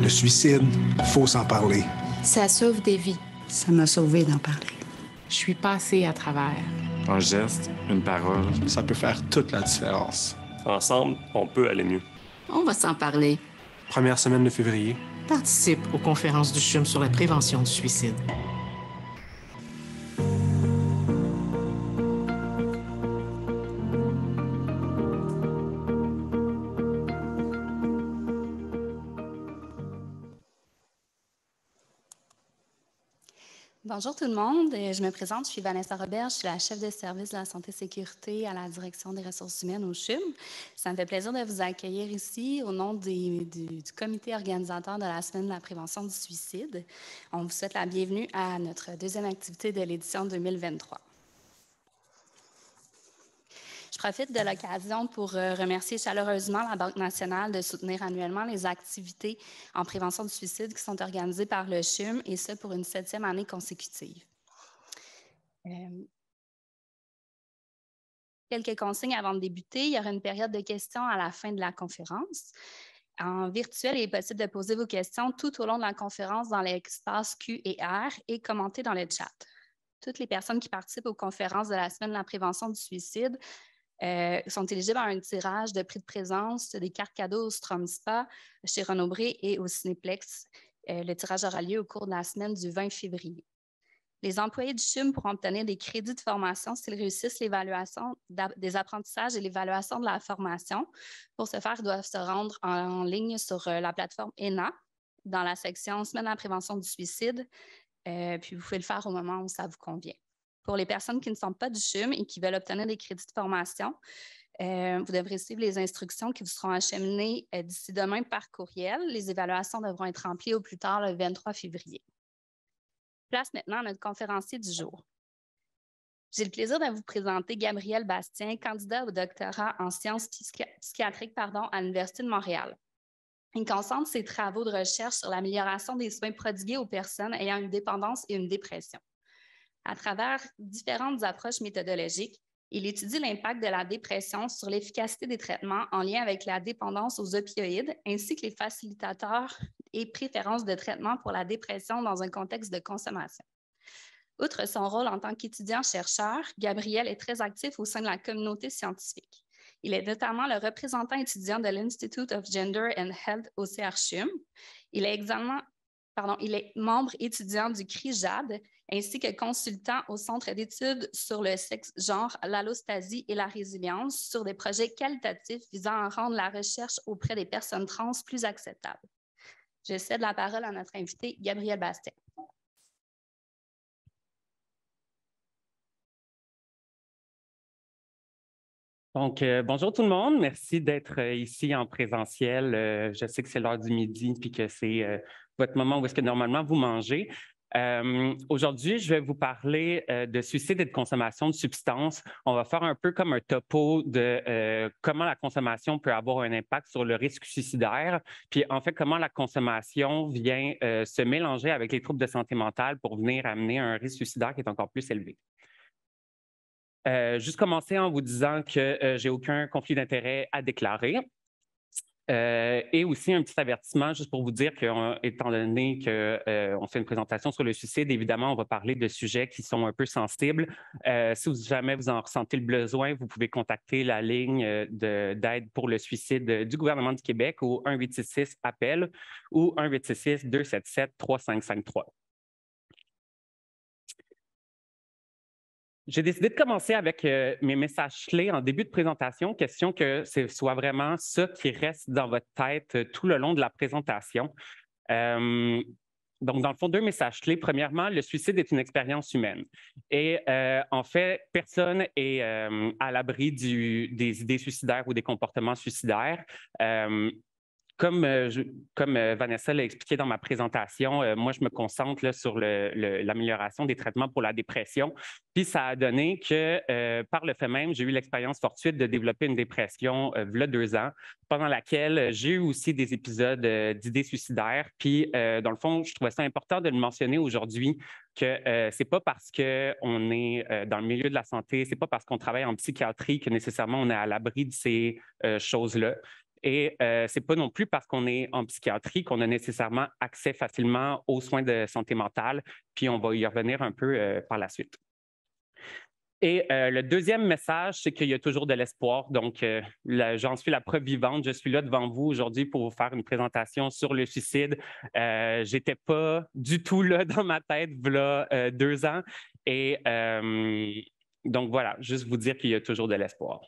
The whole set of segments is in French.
Le suicide, faut s'en parler. Ça sauve des vies. Ça m'a sauvé d'en parler. Je suis passée à travers. Un geste, une parole. Ça peut faire toute la différence. Ensemble, on peut aller mieux. On va s'en parler. Première semaine de février. Participe aux conférences du CHUM sur la prévention du suicide. Bonjour tout le monde, je me présente, je suis Vanessa Robert, je suis la chef de service de la santé et sécurité à la direction des ressources humaines au CHUM. Ça me fait plaisir de vous accueillir ici au nom du comité organisateur de la semaine de la prévention du suicide. On vous souhaite la bienvenue à notre deuxième activité de l'édition 2023. Je profite de l'occasion pour remercier chaleureusement la Banque nationale de soutenir annuellement les activités en prévention du suicide qui sont organisées par le CHUM, et ce pour une 7e année consécutive. Quelques consignes avant de débuter. Il y aura une période de questions à la fin de la conférence. En virtuel, il est possible de poser vos questions tout au long de la conférence dans l'espace Q et R et commenter dans le chat. Toutes les personnes qui participent aux conférences de la semaine de la prévention du suicide sont éligibles à un tirage de prix de présence, des cartes cadeaux au Strom Spa, chez Renaud-Bré et au Cinéplex. Le tirage aura lieu au cours de la semaine du 20 février. Les employés du CHUM pourront obtenir des crédits de formation s'ils réussissent l'évaluation des apprentissages et l'évaluation de la formation. Pour ce faire, ils doivent se rendre en ligne sur la plateforme ENA, dans la section Semaine de la prévention du suicide, puis vous pouvez le faire au moment où ça vous convient. Pour les personnes qui ne sont pas du CHUM et qui veulent obtenir des crédits de formation, vous devrez suivre les instructions qui vous seront acheminées d'ici demain par courriel. Les évaluations devront être remplies au plus tard le 23 février. Place maintenant à notre conférencier du jour. J'ai le plaisir de vous présenter Gabriel Bastien, candidat au doctorat en sciences psychiatriques à l'Université de Montréal. Il concentre ses travaux de recherche sur l'amélioration des soins prodigués aux personnes ayant une dépendance et une dépression. À travers différentes approches méthodologiques, il étudie l'impact de la dépression sur l'efficacité des traitements en lien avec la dépendance aux opioïdes, ainsi que les facilitateurs et préférences de traitement pour la dépression dans un contexte de consommation. Outre son rôle en tant qu'étudiant-chercheur, Gabriel est très actif au sein de la communauté scientifique. Il est notamment le représentant étudiant de l'Institute of Gender and Health au CRCHUM. Il est membre étudiant du CRIJAD, ainsi que consultant au Centre d'études sur le sexe-genre, l'allostasie et la résilience sur des projets qualitatifs visant à rendre la recherche auprès des personnes trans plus acceptable. Je cède la parole à notre invité, Gabriel Bastien. Donc, bonjour tout le monde. Merci d'être ici en présentiel. Je sais que c'est l'heure du midi puis que c'est votre moment où est-ce que normalement vous mangez. Aujourd'hui, je vais vous parler de suicide et de consommation de substances. On va faire un peu comme un topo de comment la consommation peut avoir un impact sur le risque suicidaire, puis en fait, comment la consommation vient se mélanger avec les troubles de santé mentale pour venir amener un risque suicidaire qui est encore plus élevé. Juste commencer en vous disant que j'ai aucun conflit d'intérêt à déclarer. Et aussi un petit avertissement, juste pour vous dire qu'étant donné qu'on fait une présentation sur le suicide, évidemment, on va parler de sujets qui sont un peu sensibles. Si jamais vous en ressentez le besoin, vous pouvez contacter la ligne d'aide pour le suicide du gouvernement du Québec au 1-866-APPEL ou 1-866-277-3553. J'ai décidé de commencer avec mes messages clés en début de présentation, question que ce soit vraiment ça qui reste dans votre tête tout le long de la présentation. Donc, dans le fond, 2 messages clés. Premièrement, le suicide est une expérience humaine. Et en fait, personne n'est à l'abri des idées suicidaires ou des comportements suicidaires. Comme Vanessa l'a expliqué dans ma présentation, moi, je me concentre là, sur l'amélioration des traitements pour la dépression. Puis, ça a donné que, par le fait même, j'ai eu l'expérience fortuite de développer une dépression il y a 2 ans, pendant laquelle j'ai eu aussi des épisodes d'idées suicidaires. Puis, dans le fond, je trouvais ça important de le mentionner aujourd'hui que c'est pas parce qu'on est dans le milieu de la santé, c'est pas parce qu'on travaille en psychiatrie que nécessairement on est à l'abri de ces choses-là. Et ce n'est pas non plus parce qu'on est en psychiatrie qu'on a nécessairement accès facilement aux soins de santé mentale, puis on va y revenir un peu par la suite. Et le deuxième message, c'est qu'il y a toujours de l'espoir. Donc, j'en suis la preuve vivante. Je suis là devant vous aujourd'hui pour vous faire une présentation sur le suicide. Je n'étais pas du tout là dans ma tête voilà 2 ans. Et donc, voilà, juste vous dire qu'il y a toujours de l'espoir.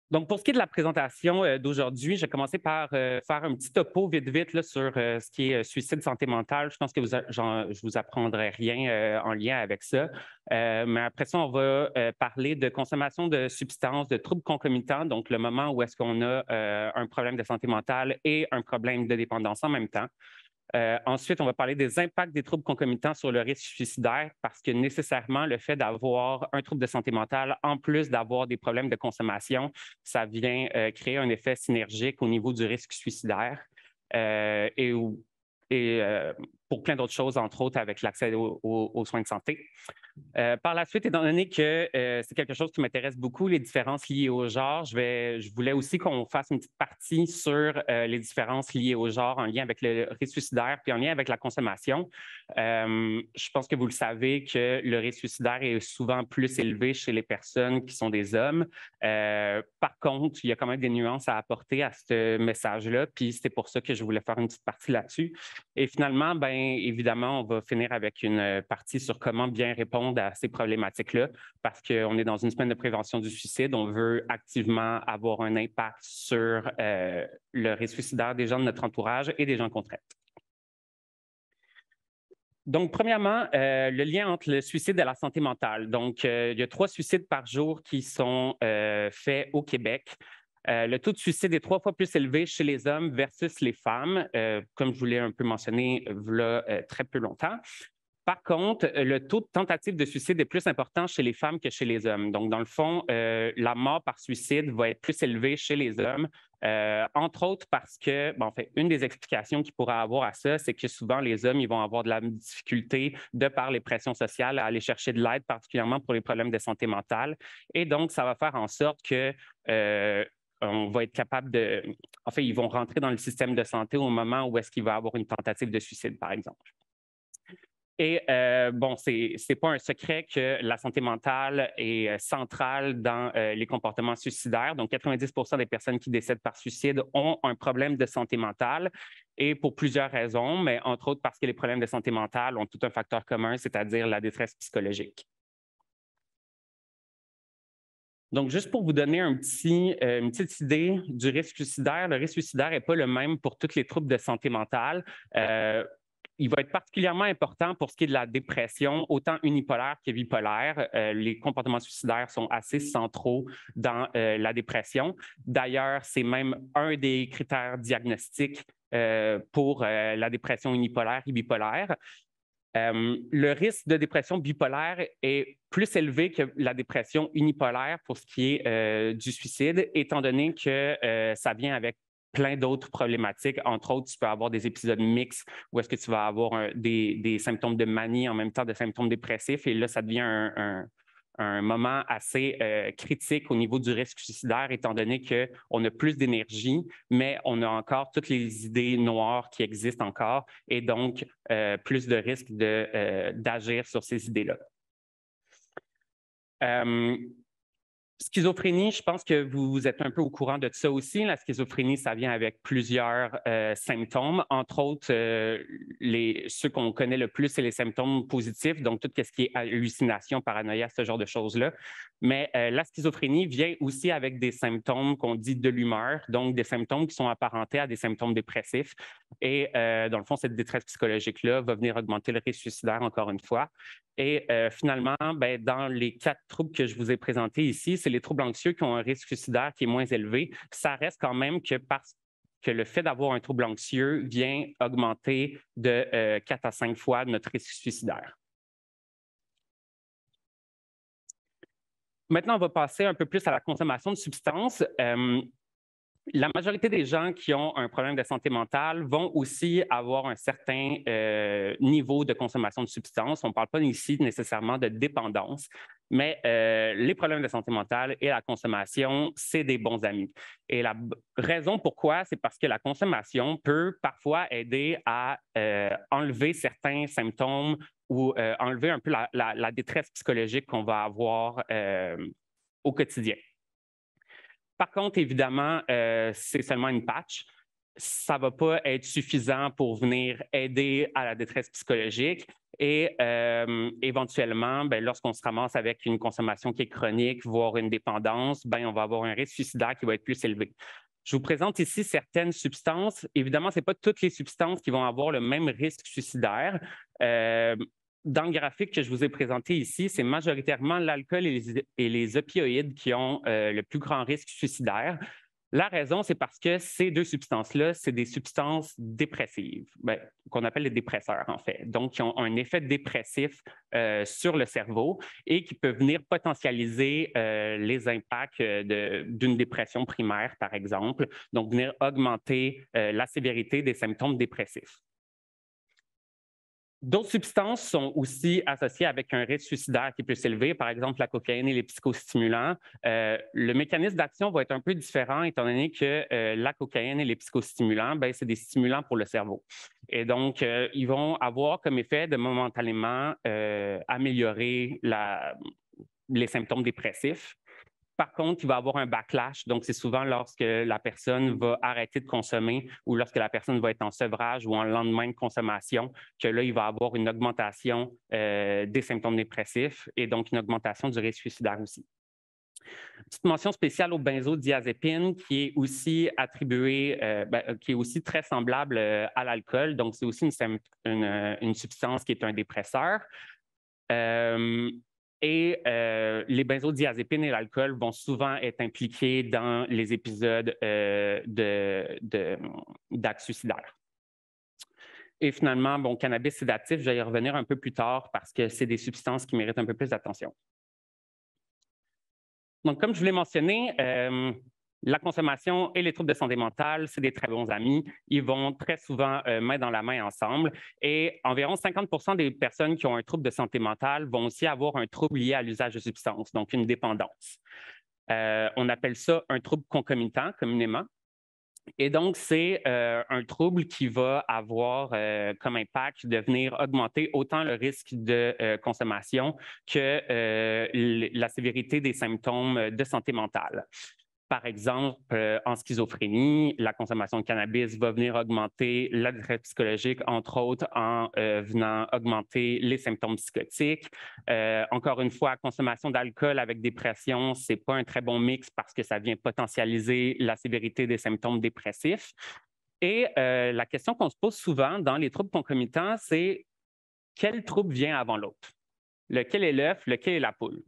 Donc, pour ce qui est de la présentation d'aujourd'hui, je vais commencer par faire un petit topo vite là, sur ce qui est suicide santé mentale. Je pense que je ne vous apprendrai rien en lien avec ça. Mais après ça, on va parler de consommation de substances, de troubles concomitants, donc le moment où est-ce qu'on a un problème de santé mentale et un problème de dépendance en même temps. Ensuite, on va parler des impacts des troubles concomitants sur le risque suicidaire parce que nécessairement, le fait d'avoir un trouble de santé mentale, en plus d'avoir des problèmes de consommation, ça vient créer un effet synergique au niveau du risque suicidaire et pour plein d'autres choses, entre autres avec l'accès aux soins de santé. Par la suite, étant donné que c'est quelque chose qui m'intéresse beaucoup, les différences liées au genre, je voulais aussi qu'on fasse une petite partie sur les différences liées au genre en lien avec le risque suicidaire puis en lien avec la consommation. Je pense que vous le savez que le risque suicidaire est souvent plus élevé chez les personnes qui sont des hommes. Par contre, il y a quand même des nuances à apporter à ce message-là, puis c'était pour ça que je voulais faire une petite partie là-dessus. Et finalement, bien évidemment, on va finir avec une partie sur comment bien répondre à ces problématiques-là parce qu'on est dans une semaine de prévention du suicide. On veut activement avoir un impact sur le risque suicidaire des gens de notre entourage et des gens qu'on traite. Donc, premièrement, le lien entre le suicide et la santé mentale. Donc, il y a 3 suicides par jour qui sont faits au Québec. Le taux de suicide est 3 fois plus élevé chez les hommes versus les femmes, comme je vous l'ai un peu mentionné il y a très peu longtemps. Par contre, le taux de tentative de suicide est plus important chez les femmes que chez les hommes. Donc, dans le fond, la mort par suicide va être plus élevée chez les hommes, entre autres parce que, en fait, une des explications qu'il pourrait avoir à ça, c'est que souvent, les hommes, ils vont avoir de la difficulté de par les pressions sociales à aller chercher de l'aide, particulièrement pour les problèmes de santé mentale. Et donc, ça va faire en sorte que on va être capable de... En fait, ils vont rentrer dans le système de santé au moment où est-ce qu'il va y avoir une tentative de suicide, par exemple. Et bon, c'est pas un secret que la santé mentale est centrale dans les comportements suicidaires. Donc, 90% des personnes qui décèdent par suicide ont un problème de santé mentale et pour plusieurs raisons, mais entre autres parce que les problèmes de santé mentale ont tout un facteur commun, c'est-à-dire la détresse psychologique. Donc, juste pour vous donner une petite idée du risque suicidaire, le risque suicidaire n'est pas le même pour tous les troubles de santé mentale. Il va être particulièrement important pour ce qui est de la dépression, autant unipolaire que bipolaire. Les comportements suicidaires sont assez centraux dans la dépression. D'ailleurs, c'est même un des critères diagnostiques pour la dépression unipolaire et bipolaire. Le risque de dépression bipolaire est plus élevé que la dépression unipolaire pour ce qui est du suicide, étant donné que ça vient avec plein d'autres problématiques. Entre autres, tu peux avoir des épisodes mixtes où est-ce que tu vas avoir des symptômes de manie en même temps de symptômes dépressifs. Et là, ça devient un moment assez critique au niveau du risque suicidaire, étant donné qu'on a plus d'énergie, mais on a encore toutes les idées noires qui existent encore et donc plus de risque d'agir sur ces idées-là. Schizophrénie, je pense que vous êtes un peu au courant de ça aussi. La schizophrénie, ça vient avec plusieurs symptômes. Entre autres, ceux qu'on connaît le plus, c'est les symptômes positifs, donc tout ce qui est hallucination, paranoïa, ce genre de choses-là. Mais la schizophrénie vient aussi avec des symptômes qu'on dit de l'humeur, donc des symptômes qui sont apparentés à des symptômes dépressifs. Et dans le fond, cette détresse psychologique-là va venir augmenter le risque suicidaire encore une fois. Et finalement, dans les 4 troubles que je vous ai présentés ici, c'est les troubles anxieux qui ont un risque suicidaire qui est moins élevé. Ça reste quand même que parce que le fait d'avoir un trouble anxieux vient augmenter de 4 à 5 fois notre risque suicidaire. Maintenant, on va passer un peu plus à la consommation de substances. La majorité des gens qui ont un problème de santé mentale vont aussi avoir un certain niveau de consommation de substances. On ne parle pas ici nécessairement de dépendance. Mais les problèmes de santé mentale et la consommation, c'est des bons amis. Et la raison pourquoi, c'est parce que la consommation peut parfois aider à enlever certains symptômes ou enlever un peu la détresse psychologique qu'on va avoir au quotidien. Par contre, évidemment, c'est seulement une patch. Ça ne va pas être suffisant pour venir aider à la détresse psychologique. Et éventuellement, lorsqu'on se ramasse avec une consommation qui est chronique, voire une dépendance, on va avoir un risque suicidaire qui va être plus élevé. Je vous présente ici certaines substances. Évidemment, ce n'est pas toutes les substances qui vont avoir le même risque suicidaire. Dans le graphique que je vous ai présenté ici, c'est majoritairement l'alcool et les opioïdes qui ont le plus grand risque suicidaire. La raison, c'est parce que ces deux substances-là, c'est des substances dépressives, qu'on appelle les dépresseurs, en fait. Donc, qui ont un effet dépressif sur le cerveau et qui peuvent venir potentialiser les impacts d'une dépression primaire, par exemple. Donc, venir augmenter la sévérité des symptômes dépressifs. D'autres substances sont aussi associées avec un risque suicidaire qui est plus élevé, par exemple la cocaïne et les psychostimulants. Le mécanisme d'action va être un peu différent étant donné que la cocaïne et les psychostimulants, c'est des stimulants pour le cerveau. Et donc, ils vont avoir comme effet de momentanément améliorer les symptômes dépressifs. Par contre, il va y avoir un backlash. Donc, c'est souvent lorsque la personne va arrêter de consommer ou lorsque la personne va être en sevrage ou en lendemain de consommation, que là, il va y avoir une augmentation des symptômes dépressifs et donc une augmentation du risque suicidaire aussi. Petite mention spéciale au benzodiazépine qui est aussi attribuée, qui est aussi très semblable à l'alcool. Donc, c'est aussi une substance qui est un dépresseur. Et les benzodiazépines et l'alcool vont souvent être impliqués dans les épisodes d'actes suicidaires. Et finalement, cannabis sédatif, je vais y revenir un peu plus tard parce que c'est des substances qui méritent un peu plus d'attention. Donc, comme je vous l'ai mentionné, la consommation et les troubles de santé mentale, c'est des très bons amis. Ils vont très souvent main dans la main ensemble. Et environ 50% des personnes qui ont un trouble de santé mentale vont aussi avoir un trouble lié à l'usage de substances, donc une dépendance. On appelle ça un trouble concomitant, communément. Et donc, c'est un trouble qui va avoir comme impact de venir augmenter autant le risque de consommation que la sévérité des symptômes de santé mentale. Par exemple, en schizophrénie, la consommation de cannabis va venir augmenter la détresse psychologique, entre autres en venant augmenter les symptômes psychotiques. Encore une fois, la consommation d'alcool avec dépression, ce n'est pas un très bon mix parce que ça vient potentialiser la sévérité des symptômes dépressifs. Et la question qu'on se pose souvent dans les troubles concomitants, c'est quel trouble vient avant l'autre? Lequel est l'œuf, lequel est la poule?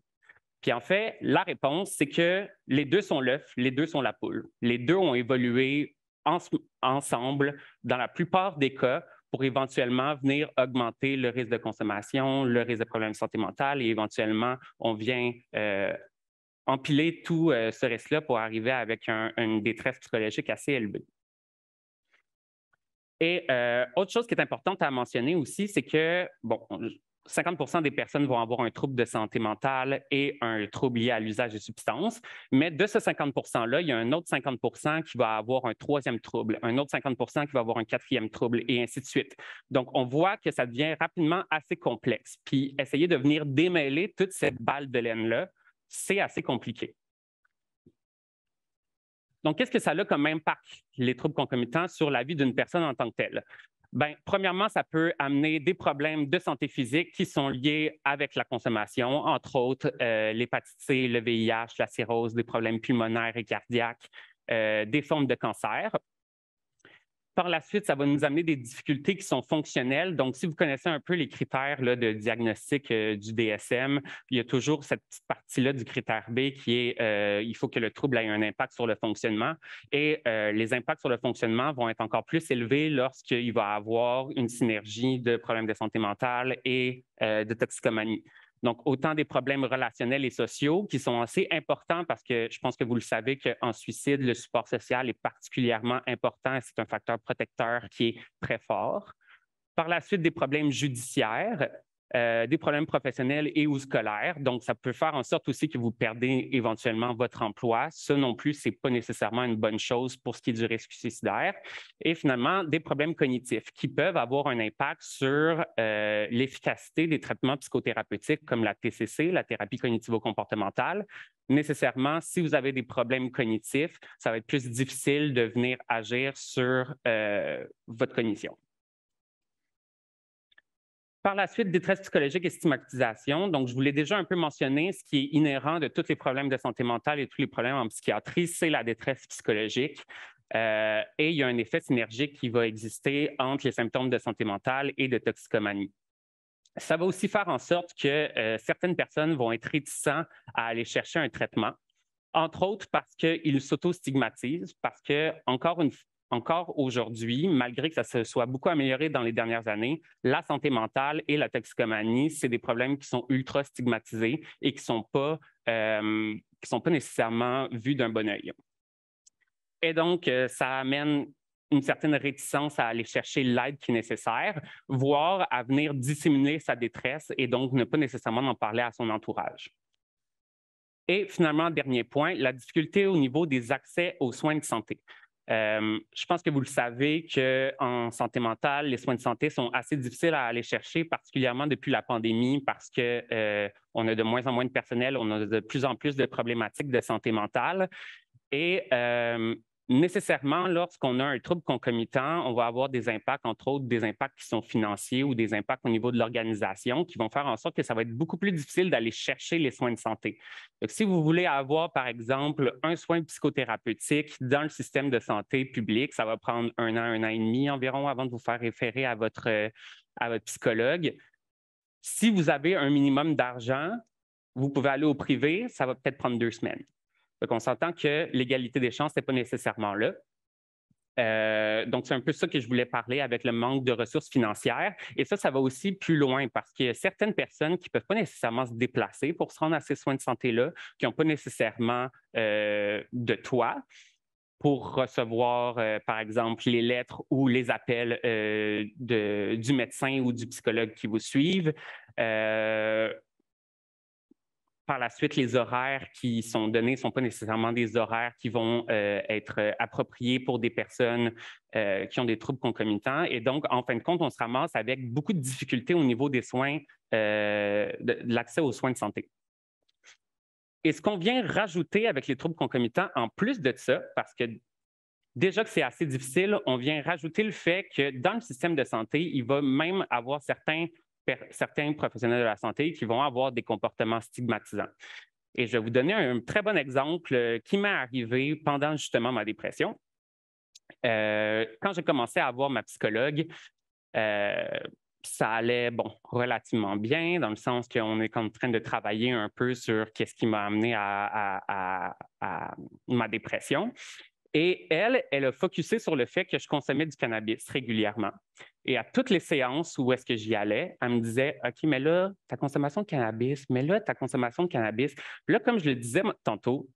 Puis en fait, la réponse, c'est que les deux sont l'œuf, les deux sont la poule. Les deux ont évolué ensemble dans la plupart des cas pour éventuellement venir augmenter le risque de consommation, le risque de problèmes de santé mentale et éventuellement, on vient empiler tout ce risque-là pour arriver avec une détresse psychologique assez élevée. Et autre chose qui est importante à mentionner aussi, c'est que, 50% des personnes vont avoir un trouble de santé mentale et un trouble lié à l'usage de substances. Mais de ce 50%-là, il y a un autre 50% qui va avoir un troisième trouble, un autre 50% qui va avoir un quatrième trouble et ainsi de suite. Donc, on voit que ça devient rapidement assez complexe. Puis, essayer de venir démêler toute cette balle de laine-là, c'est assez compliqué. Donc, qu'est-ce que ça a comme impact, les troubles concomitants, sur la vie d'une personne en tant que telle? Premièrement, ça peut amener des problèmes de santé physique qui sont liés avec la consommation, entre autres l'hépatite C, le VIH, la cirrhose, des problèmes pulmonaires et cardiaques, des formes de cancer. Par la suite, ça va nous amener des difficultés qui sont fonctionnelles. Donc, si vous connaissez un peu les critères là, de diagnostic du DSM, il y a toujours cette petite partie-là du critère B qui est il faut que le trouble ait un impact sur le fonctionnement. Et les impacts sur le fonctionnement vont être encore plus élevés lorsqu'il va y avoir une synergie de problèmes de santé mentale et de toxicomanie. Donc, autant des problèmes relationnels et sociaux qui sont assez importants parce que je pense que vous le savez qu'en suicide, le support social est particulièrement important et c'est un facteur protecteur qui est très fort. Par la suite, des problèmes judiciaires. des problèmes professionnels et ou scolaires. Donc, ça peut faire en sorte aussi que vous perdez éventuellement votre emploi. Ça non plus, ce n'est pas nécessairement une bonne chose pour ce qui est du risque suicidaire. Et finalement, des problèmes cognitifs qui peuvent avoir un impact sur l'efficacité des traitements psychothérapeutiques comme la TCC, la thérapie cognitivo-comportementale. Nécessairement, si vous avez des problèmes cognitifs, ça va être plus difficile de venir agir sur votre cognition. Par la suite, détresse psychologique et stigmatisation. Donc, je vous l'ai déjà un peu mentionné, ce qui est inhérent de tous les problèmes de santé mentale et tous les problèmes en psychiatrie, c'est la détresse psychologique. Et il y a un effet synergique qui va exister entre les symptômes de santé mentale et de toxicomanie. Ça va aussi faire en sorte que certaines personnes vont être réticentes à aller chercher un traitement, entre autres parce qu'ils s'auto-stigmatisent, parce que, encore aujourd'hui, malgré que ça se soit beaucoup amélioré dans les dernières années, la santé mentale et la toxicomanie, c'est des problèmes qui sont ultra stigmatisés et qui ne sont pas nécessairement vus d'un bon œil. Et donc, ça amène une certaine réticence à aller chercher l'aide qui est nécessaire, voire à venir dissimuler sa détresse et donc ne pas nécessairement en parler à son entourage. Et finalement, dernier point, la difficulté au niveau des accès aux soins de santé. Je pense que vous le savez qu'en santé mentale, les soins de santé sont assez difficiles à aller chercher, particulièrement depuis la pandémie, parce qu'on a de moins en moins de personnel, on a de plus en plus de problématiques de santé mentale. Et nécessairement, lorsqu'on a un trouble concomitant, on va avoir des impacts, entre autres des impacts qui sont financiers ou des impacts au niveau de l'organisation qui vont faire en sorte que ça va être beaucoup plus difficile d'aller chercher les soins de santé. Donc, si vous voulez avoir, par exemple, un soin psychothérapeutique dans le système de santé public, ça va prendre un an et demi environ avant de vous faire référer à votre psychologue. Si vous avez un minimum d'argent, vous pouvez aller au privé, ça va peut-être prendre 2 semaines. Donc, on s'entend que l'égalité des chances n'est pas nécessairement là. Donc, c'est un peu ça que je voulais parler avec le manque de ressources financières. Et ça va aussi plus loin parce qu'il y a certaines personnes qui ne peuvent pas nécessairement se déplacer pour se rendre à ces soins de santé-là, qui n'ont pas nécessairement de toit pour recevoir, par exemple, les lettres ou les appels du médecin ou du psychologue qui vous suivent. Par la suite, les horaires qui sont donnés ne sont pas nécessairement des horaires qui vont être appropriés pour des personnes qui ont des troubles concomitants. Et donc, en fin de compte, on se ramasse avec beaucoup de difficultés au niveau des soins, de l'accès aux soins de santé. Et ce qu'on vient rajouter avec les troubles concomitants, en plus de ça, parce que déjà que c'est assez difficile, on vient rajouter le fait que dans le système de santé, il va même avoir certains professionnels de la santé qui vont avoir des comportements stigmatisants. Et je vais vous donner un très bon exemple qui m'est arrivé pendant justement ma dépression. Quand j'ai commencé à voir ma psychologue, ça allait relativement bien, dans le sens qu'on est en train de travailler un peu sur qu'est-ce qui m'a amené à ma dépression. Et elle a focusé sur le fait que je consommais du cannabis régulièrement. Et à toutes les séances où est-ce que j'y allais, elle me disait « OK, mais là, ta consommation de cannabis, mais là, ta consommation de cannabis. » Là, comme je le disais tantôt,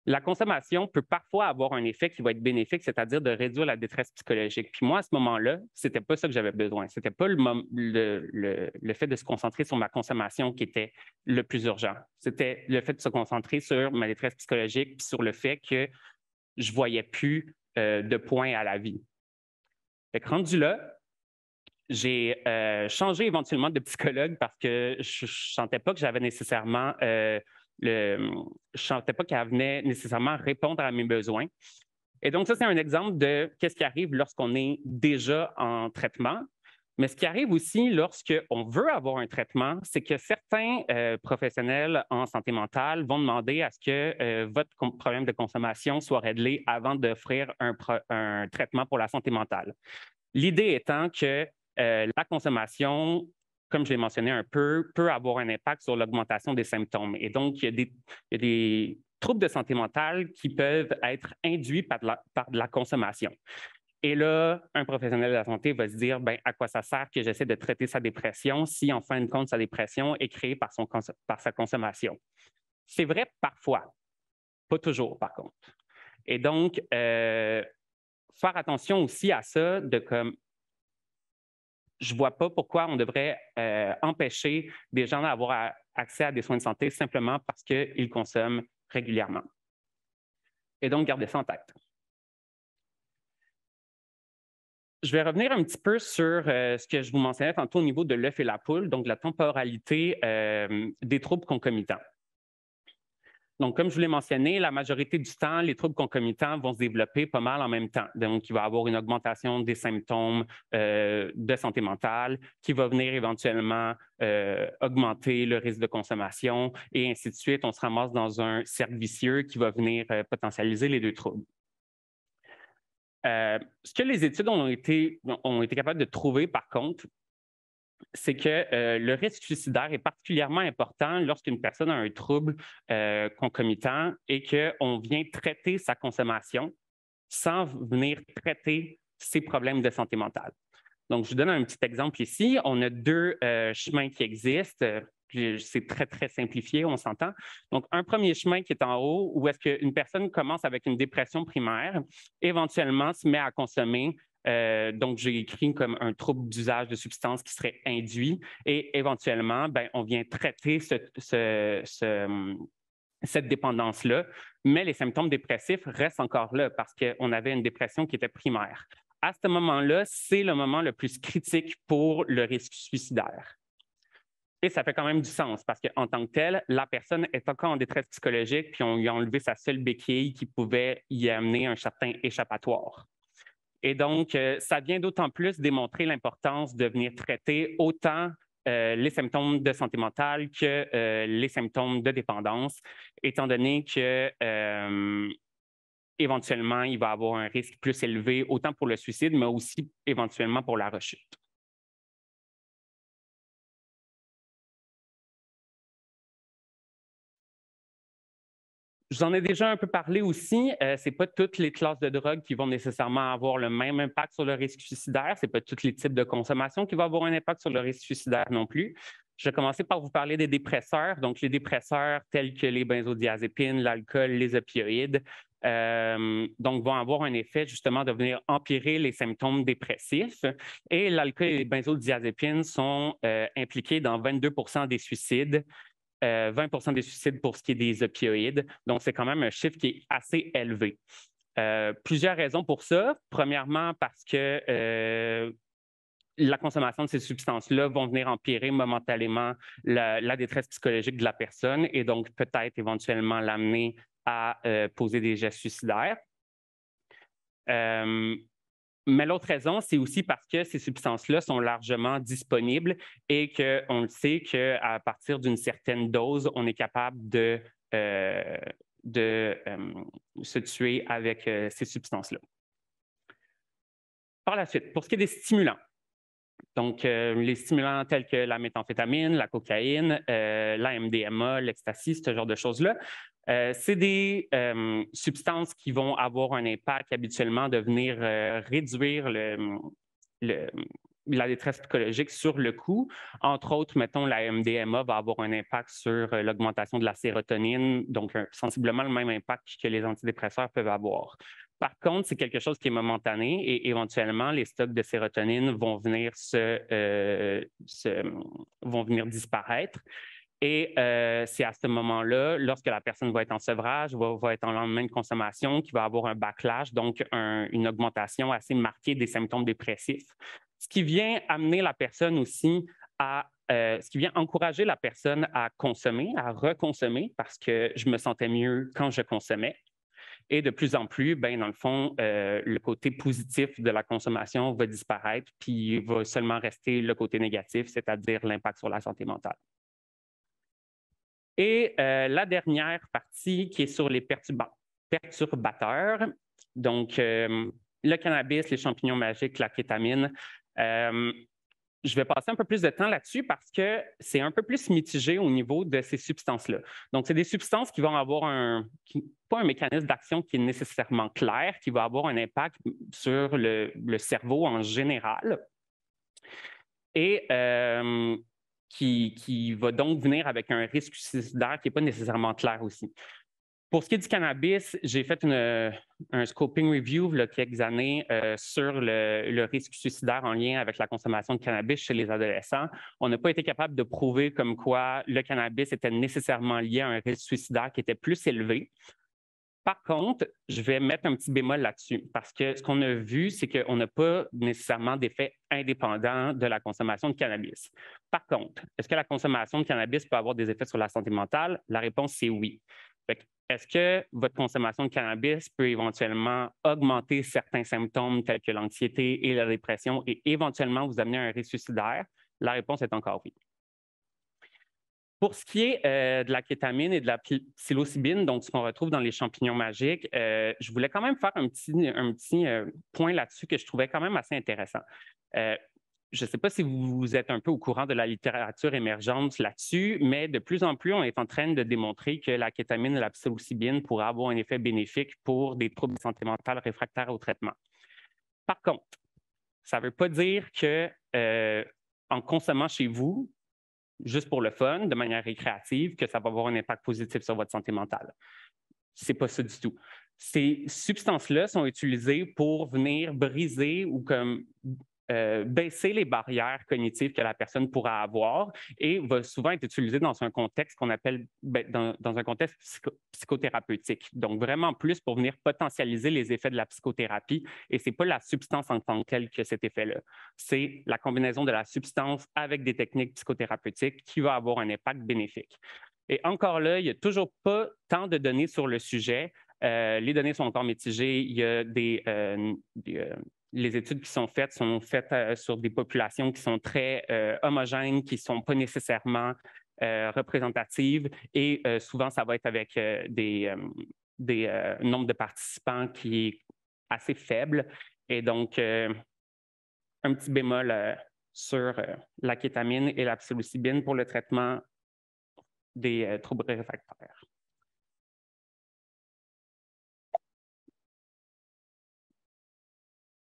la consommation peut parfois avoir un effet qui va être bénéfique, c'est-à-dire de réduire la détresse psychologique. Puis moi, à ce moment-là, c'était pas ça que j'avais besoin. C'était pas le fait de se concentrer sur ma consommation qui était le plus urgent. C'était le fait de se concentrer sur ma détresse psychologique puis sur le fait que je ne voyais plus de point à la vie. Fait que rendu là, j'ai changé éventuellement de psychologue parce que je ne sentais pas que j'avais nécessairement je sentais pas qu'elle venait nécessairement répondre à mes besoins. Et donc, ça, c'est un exemple de qu'est-ce qui arrive lorsqu'on est déjà en traitement. Mais ce qui arrive aussi lorsqu'on veut avoir un traitement, c'est que certains professionnels en santé mentale vont demander à ce que votre problème de consommation soit réglé avant d'offrir un traitement pour la santé mentale. L'idée étant que la consommation, comme je l'ai mentionné un peu, peut avoir un impact sur l'augmentation des symptômes. Et donc, il y a des troubles de santé mentale qui peuvent être induits par de la consommation. Et là, un professionnel de la santé va se dire, à quoi ça sert que j'essaie de traiter sa dépression si, en fin de compte, sa dépression est créée par sa consommation? C'est vrai parfois, pas toujours, par contre. Et donc, faire attention aussi à ça, de comme je ne vois pas pourquoi on devrait empêcher des gens d'avoir accès à des soins de santé simplement parce qu'ils consomment régulièrement. Et donc, gardez ça en tête. Je vais revenir un petit peu sur ce que je vous mentionnais tantôt au niveau de l'œuf et la poule, donc la temporalité des troubles concomitants. Donc, comme je vous l'ai mentionné, la majorité du temps, les troubles concomitants vont se développer pas mal en même temps. Donc, il va y avoir une augmentation des symptômes de santé mentale qui va venir éventuellement augmenter le risque de consommation et ainsi de suite. On se ramasse dans un cercle vicieux qui va venir potentialiser les deux troubles. Ce que les études ont été capables de trouver, par contre, c'est que le risque suicidaire est particulièrement important lorsqu'une personne a un trouble concomitant et qu'on vient traiter sa consommation sans venir traiter ses problèmes de santé mentale. Donc, je vous donne un petit exemple ici. On a deux chemins qui existent. C'est très, très simplifié, on s'entend. Donc, un premier chemin qui est en haut, où est-ce qu'une personne commence avec une dépression primaire, éventuellement se met à consommer. Donc, j'ai écrit comme un trouble d'usage de substances qui serait induit et éventuellement, on vient traiter cette dépendance-là, mais les symptômes dépressifs restent encore là parce qu'on avait une dépression qui était primaire. À ce moment-là, c'est le moment le plus critique pour le risque suicidaire. Et ça fait quand même du sens parce qu'en tant que tel, la personne est encore en détresse psychologique puis on lui a enlevé sa seule béquille qui pouvait y amener un certain échappatoire. Et donc, ça vient d'autant plus démontrer l'importance de venir traiter autant les symptômes de santé mentale que les symptômes de dépendance, étant donné que éventuellement, il va avoir un risque plus élevé, autant pour le suicide, mais aussi éventuellement pour la rechute. Je vous en ai déjà un peu parlé aussi. Ce n'est pas toutes les classes de drogue qui vont nécessairement avoir le même impact sur le risque suicidaire. Ce n'est pas tous les types de consommation qui vont avoir un impact sur le risque suicidaire non plus. Je vais commencer par vous parler des dépresseurs. Donc, les dépresseurs tels que les benzodiazépines, l'alcool, les opioïdes, donc vont avoir un effet justement de venir empirer les symptômes dépressifs. Et l'alcool et les benzodiazépines sont impliqués dans 22% des suicides. 20% des suicides pour ce qui est des opioïdes. Donc, c'est quand même un chiffre qui est assez élevé. Plusieurs raisons pour ça. Premièrement, parce que la consommation de ces substances-là vont venir empirer momentanément la détresse psychologique de la personne et donc peut-être éventuellement l'amener à poser des gestes suicidaires. Mais l'autre raison, c'est aussi parce que ces substances-là sont largement disponibles et qu'on le sait qu'à partir d'une certaine dose, on est capable de se tuer avec ces substances-là. Par la suite, pour ce qui est des stimulants, donc les stimulants tels que la méthamphétamine, la cocaïne, la MDMA, l'ecstasy, ce genre de choses-là, c'est des substances qui vont avoir un impact habituellement de venir réduire la détresse psychologique sur le coup. Entre autres, mettons, la MDMA va avoir un impact sur l'augmentation de la sérotonine, donc sensiblement le même impact que les antidépresseurs peuvent avoir. Par contre, c'est quelque chose qui est momentané et éventuellement, les stocks de sérotonine vont venir disparaître. Et c'est à ce moment-là, lorsque la personne va être en sevrage, va être en lendemain de consommation, qu'il va avoir un backlash, donc une augmentation assez marquée des symptômes dépressifs. Ce qui vient amener la personne aussi ce qui vient encourager la personne à consommer, à reconsommer, parce que je me sentais mieux quand je consommais. Et de plus en plus, dans le fond, le côté positif de la consommation va disparaître, puis il va seulement rester le côté négatif, c'est-à-dire l'impact sur la santé mentale. Et la dernière partie qui est sur les perturbateurs, donc le cannabis, les champignons magiques, la kétamine. Je vais passer un peu plus de temps là-dessus parce que c'est un peu plus mitigé au niveau de ces substances-là. Donc, c'est des substances qui vont avoir pas un mécanisme d'action qui est nécessairement clair, qui va avoir un impact sur le cerveau en général et qui va donc venir avec un risque suicidaire qui n'est pas nécessairement clair aussi. Pour ce qui est du cannabis, j'ai fait un scoping review il y a quelques années sur le risque suicidaire en lien avec la consommation de cannabis chez les adolescents. On n'a pas été capable de prouver comme quoi le cannabis était nécessairement lié à un risque suicidaire qui était plus élevé. Par contre, je vais mettre un petit bémol là-dessus parce que ce qu'on a vu, c'est qu'on n'a pas nécessairement d'effet indépendant de la consommation de cannabis. Par contre, est-ce que la consommation de cannabis peut avoir des effets sur la santé mentale? La réponse, c'est oui. Est-ce que votre consommation de cannabis peut éventuellement augmenter certains symptômes tels que l'anxiété et la dépression et éventuellement vous amener à un risque suicidaire? La réponse est encore oui. Pour ce qui est de la kétamine et de la psilocybine, donc ce qu'on retrouve dans les champignons magiques, je voulais quand même faire un petit point là-dessus que je trouvais quand même assez intéressant. Je ne sais pas si vous êtes un peu au courant de la littérature émergente là-dessus, mais de plus en plus, on est en train de démontrer que la kétamine et la psilocybine pourraient avoir un effet bénéfique pour des troubles de santé mentale réfractaires au traitement. Par contre, ça ne veut pas dire que en consommant chez vous, juste pour le fun, de manière récréative, que ça va avoir un impact positif sur votre santé mentale. Ce n'est pas ça du tout. Ces substances-là sont utilisées pour venir briser ou comme baisser les barrières cognitives que la personne pourra avoir et va souvent être utilisée dans un contexte qu'on appelle, dans un contexte psychothérapeutique. Donc, vraiment plus pour venir potentialiser les effets de la psychothérapie et ce n'est pas la substance en tant que telle que cet effet-là. C'est la combinaison de la substance avec des techniques psychothérapeutiques qui va avoir un impact bénéfique. Et encore là, il n'y a toujours pas tant de données sur le sujet. Les données sont encore mitigées. Il y a les études qui sont faites sur des populations qui sont très homogènes, qui ne sont pas nécessairement représentatives et souvent, ça va être avec des nombres de participants qui est assez faible. Et donc, un petit bémol sur la kétamine et la psilocybine pour le traitement des troubles réfractaires.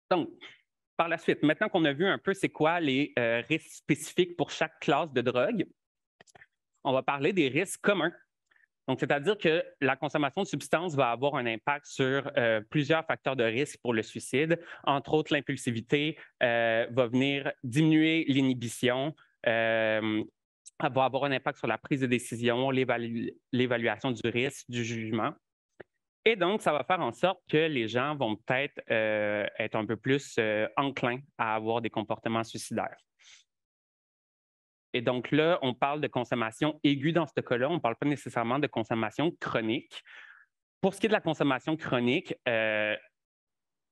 Donc, par la suite, maintenant qu'on a vu un peu c'est quoi les risques spécifiques pour chaque classe de drogue, on va parler des risques communs. Donc, c'est-à-dire que la consommation de substances va avoir un impact sur plusieurs facteurs de risque pour le suicide. Entre autres, l'impulsivité va venir diminuer l'inhibition, va avoir un impact sur la prise de décision, l'évaluation du risque, du jugement. Et donc, ça va faire en sorte que les gens vont peut-être être un peu plus enclins à avoir des comportements suicidaires. Et donc là, on parle de consommation aiguë dans ce cas-là. On ne parle pas nécessairement de consommation chronique. Pour ce qui est de la consommation chronique,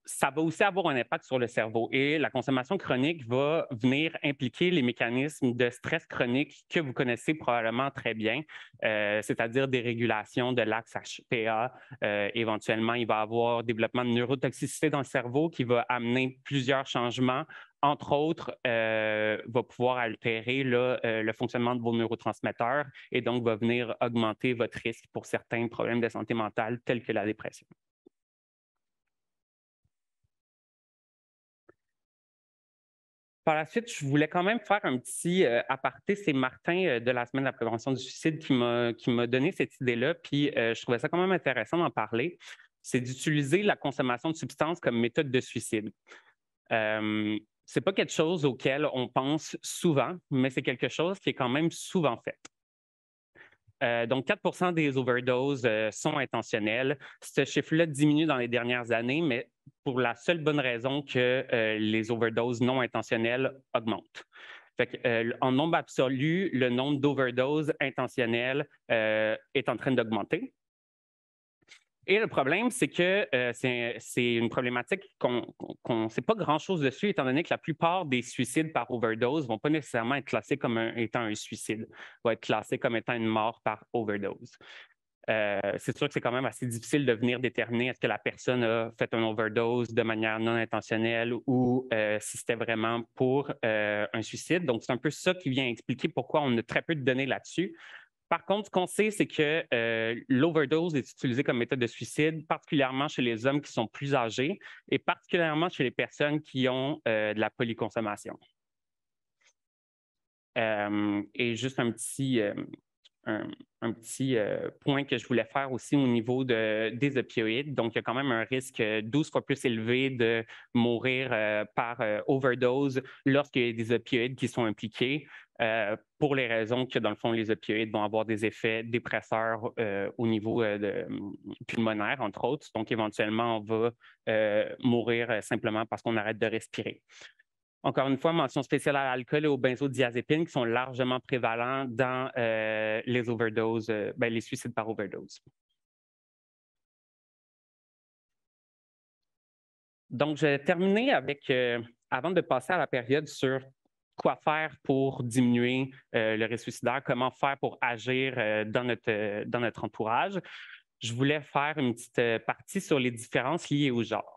ça va aussi avoir un impact sur le cerveau. Et la consommation chronique va venir impliquer les mécanismes de stress chronique que vous connaissez probablement très bien, c'est-à-dire des régulations de l'axe HPA. Éventuellement, il va y avoir développement de neurotoxicité dans le cerveau qui va amener plusieurs changements. Entre autres, va pouvoir altérer le fonctionnement de vos neurotransmetteurs et donc va venir augmenter votre risque pour certains problèmes de santé mentale tels que la dépression. Par la suite, je voulais quand même faire un petit aparté. C'est Martin de la Semaine de la prévention du suicide qui m'a donné cette idée-là, puis je trouvais ça quand même intéressant d'en parler. C'est d'utiliser la consommation de substances comme méthode de suicide. Ce n'est pas quelque chose auquel on pense souvent, mais c'est quelque chose qui est quand même souvent fait. Donc, 4 % des overdoses sont intentionnelles. Ce chiffre-là diminue dans les dernières années, mais pour la seule bonne raison que les overdoses non intentionnelles augmentent. Fait que, en nombre absolu, le nombre d'overdoses intentionnelles est en train d'augmenter. Et le problème, c'est que c'est une problématique qu'on ne sait pas grand-chose dessus, étant donné que la plupart des suicides par overdose ne vont pas nécessairement être classés comme étant un suicide, vont être classés comme étant une mort par overdose. C'est sûr que c'est quand même assez difficile de venir déterminer est-ce que la personne a fait un overdose de manière non intentionnelle ou si c'était vraiment pour un suicide. Donc, c'est un peu ça qui vient expliquer pourquoi on a très peu de données là-dessus. Par contre, ce qu'on sait, c'est que l'overdose est utilisée comme méthode de suicide, particulièrement chez les hommes qui sont plus âgés et particulièrement chez les personnes qui ont de la polyconsommation. Et juste un petit un petit point que je voulais faire aussi au niveau des opioïdes. Donc, il y a quand même un risque 12 fois plus élevé de mourir par overdose lorsqu'il y a des opioïdes qui sont impliqués, pour les raisons que, dans le fond, les opioïdes vont avoir des effets dépresseurs au niveau pulmonaire, entre autres. Donc, éventuellement, on va mourir simplement parce qu'on arrête de respirer. Encore une fois, mention spéciale à l'alcool et aux benzodiazépines qui sont largement prévalents dans les overdoses, les suicides par overdose. Donc, je vais terminer avec, avant de passer à la période sur quoi faire pour diminuer le risque suicidaire, comment faire pour agir dans notre entourage, je voulais faire une petite partie sur les différences liées au genre.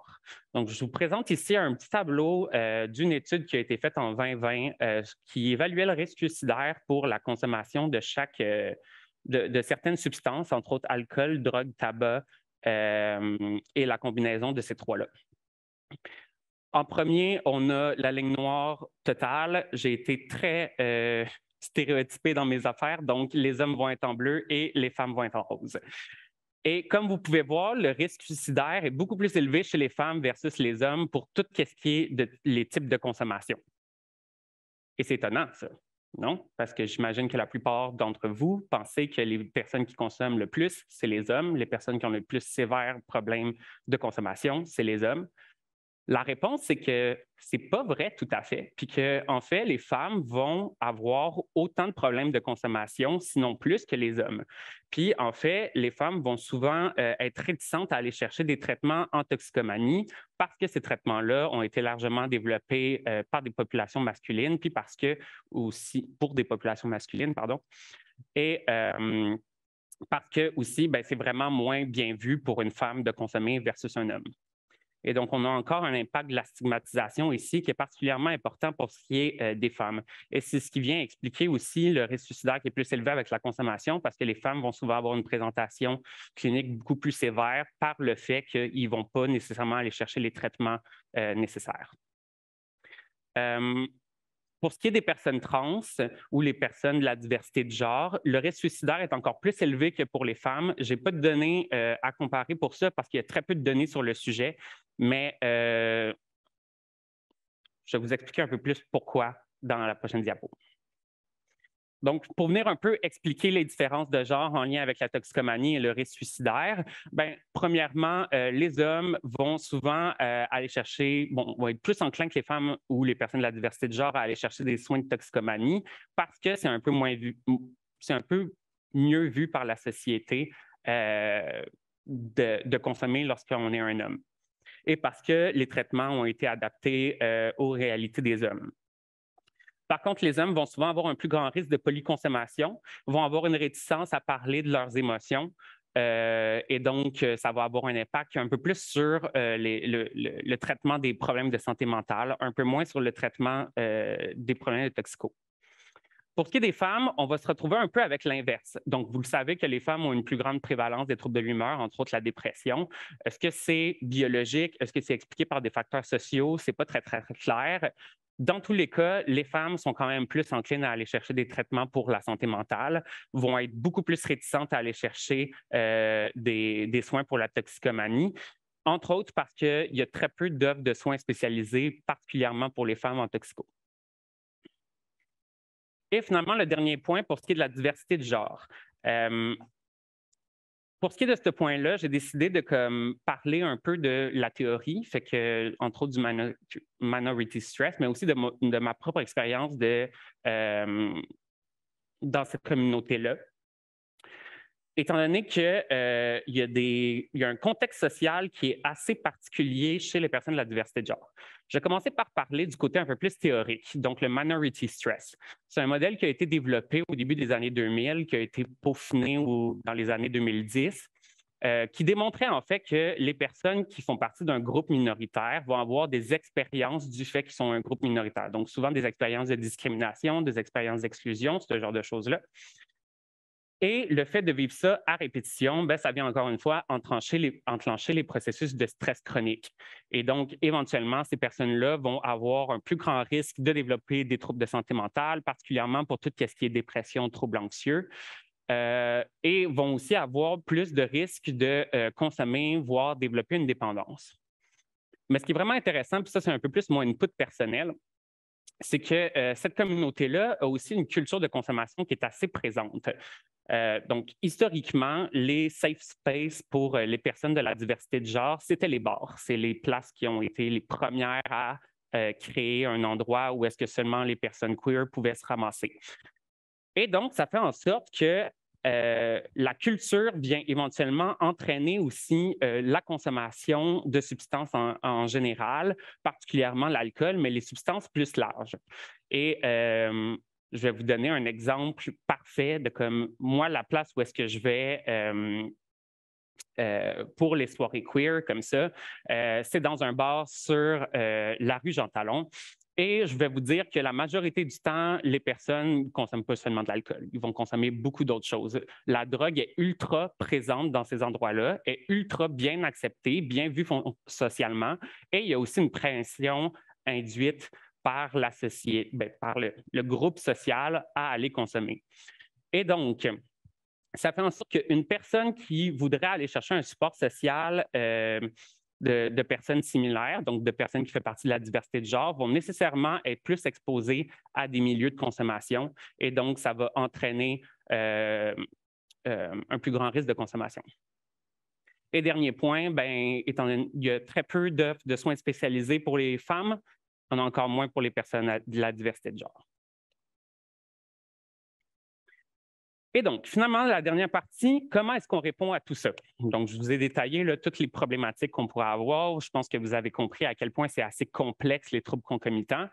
Donc, je vous présente ici un petit tableau d'une étude qui a été faite en 2020 qui évaluait le risque suicidaire pour la consommation de de certaines substances, entre autres alcool, drogue, tabac et la combinaison de ces trois-là. En premier, on a la ligne noire totale. J'ai été très stéréotypé dans mes affaires, donc les hommes vont être en bleu et les femmes vont être en rose. Et comme vous pouvez voir, le risque suicidaire est beaucoup plus élevé chez les femmes versus les hommes pour tout ce qui est les types de consommation. Et c'est étonnant, ça, non? Parce que j'imagine que la plupart d'entre vous pensez que les personnes qui consomment le plus, c'est les hommes. Les personnes qui ont le plus sévères problèmes de consommation, c'est les hommes. La réponse, c'est que ce n'est pas vrai tout à fait, puis qu'en fait, les femmes vont avoir autant de problèmes de consommation, sinon plus que les hommes. Puis en fait, les femmes vont souvent être réticentes à aller chercher des traitements en toxicomanie parce que ces traitements-là ont été largement développés par des populations masculines, puis parce que aussi, pour des populations masculines, pardon, et parce que aussi, c'est vraiment moins bien vu pour une femme de consommer versus un homme. Et donc, on a encore un impact de la stigmatisation ici qui est particulièrement important pour ce qui est des femmes. Et c'est ce qui vient expliquer aussi le risque suicidaire qui est plus élevé avec la consommation parce que les femmes vont souvent avoir une présentation clinique beaucoup plus sévère par le fait qu'ils ne vont pas nécessairement aller chercher les traitements nécessaires. Pour ce qui est des personnes trans ou les personnes de la diversité de genre, le risque suicidaire est encore plus élevé que pour les femmes. Je n'ai pas de données à comparer pour ça parce qu'il y a très peu de données sur le sujet, mais je vais vous expliquer un peu plus pourquoi dans la prochaine diapo. Donc, pour venir un peu expliquer les différences de genre en lien avec la toxicomanie et le risque suicidaire, premièrement, les hommes vont souvent aller chercher, vont être plus enclins que les femmes ou les personnes de la diversité de genre à aller chercher des soins de toxicomanie parce que c'est un peu moins vu, c'est un peu mieux vu par la société de consommer lorsqu'on est un homme. Et parce que les traitements ont été adaptés aux réalités des hommes. Par contre, les hommes vont souvent avoir un plus grand risque de polyconsommation, vont avoir une réticence à parler de leurs émotions et donc ça va avoir un impact un peu plus sur le traitement des problèmes de santé mentale, un peu moins sur le traitement des problèmes de toxico. Pour ce qui est des femmes, on va se retrouver un peu avec l'inverse. Donc, vous le savez que les femmes ont une plus grande prévalence des troubles de l'humeur, entre autres la dépression. Est-ce que c'est biologique? Est-ce que c'est expliqué par des facteurs sociaux? Ce n'est pas très, très clair. Dans tous les cas, les femmes sont quand même plus enclines à aller chercher des traitements pour la santé mentale, vont être beaucoup plus réticentes à aller chercher des soins pour la toxicomanie, entre autres parce qu'il y a très peu d'offres de soins spécialisés, particulièrement pour les femmes en toxico. Et finalement, le dernier point pour ce qui est de la diversité de genre. Pour ce qui est de ce point-là, j'ai décidé de parler un peu de la théorie, fait que, entre autres du minority stress, mais aussi de ma propre expérience dans cette communauté-là. Étant donné qu'il y a un contexte social qui est assez particulier chez les personnes de la diversité de genre. Je vais commencer par parler du côté un peu plus théorique, donc le minority stress. C'est un modèle qui a été développé au début des années 2000, qui a été peaufiné dans les années 2010, qui démontrait en fait que les personnes qui font partie d'un groupe minoritaire vont avoir des expériences du fait qu'ils sont un groupe minoritaire. Donc souvent des expériences de discrimination, des expériences d'exclusion, ce genre de choses-là. Et le fait de vivre ça à répétition, ça vient encore une fois enclencher les processus de stress chronique. Et donc, éventuellement, ces personnes-là vont avoir un plus grand risque de développer des troubles de santé mentale, particulièrement pour tout ce qui est dépression, troubles anxieux. et vont aussi avoir plus de risques de consommer, voire développer une dépendance. Mais ce qui est vraiment intéressant, puis ça, c'est un peu plus mon input personnel, c'est que cette communauté-là a aussi une culture de consommation qui est assez présente. Donc, historiquement, les safe spaces pour les personnes de la diversité de genre, c'était les bars. C'est les places qui ont été les premières à créer un endroit où est-ce que seulement les personnes queer pouvaient se ramasser. Et donc, ça fait en sorte que la culture vient éventuellement entraîner aussi la consommation de substances en général, particulièrement l'alcool, mais les substances plus larges. Et je vais vous donner un exemple parfait de comme moi, la place où est-ce que je vais pour les soirées queer comme ça, c'est dans un bar sur la rue Jean Talon. Et je vais vous dire que la majorité du temps, les personnes ne consomment pas seulement de l'alcool. Ils vont consommer beaucoup d'autres choses. La drogue est ultra présente dans ces endroits-là, est ultra bien acceptée, bien vue socialement. Et il y a aussi une pression induite par la société, par le groupe social à aller consommer. Et donc, ça fait en sorte qu'une personne qui voudrait aller chercher un support social de personnes similaires, donc de personnes qui font partie de la diversité de genre, vont nécessairement être plus exposées à des milieux de consommation et donc ça va entraîner un plus grand risque de consommation. Et dernier point, étant donné qu'il y a très peu d'offres de soins spécialisés pour les femmes, on a encore moins pour les personnes de la diversité de genre. Et donc, finalement, la dernière partie, comment est-ce qu'on répond à tout ça? Donc, je vous ai détaillé là, toutes les problématiques qu'on pourrait avoir. Je pense que vous avez compris à quel point c'est assez complexe, les troubles concomitants.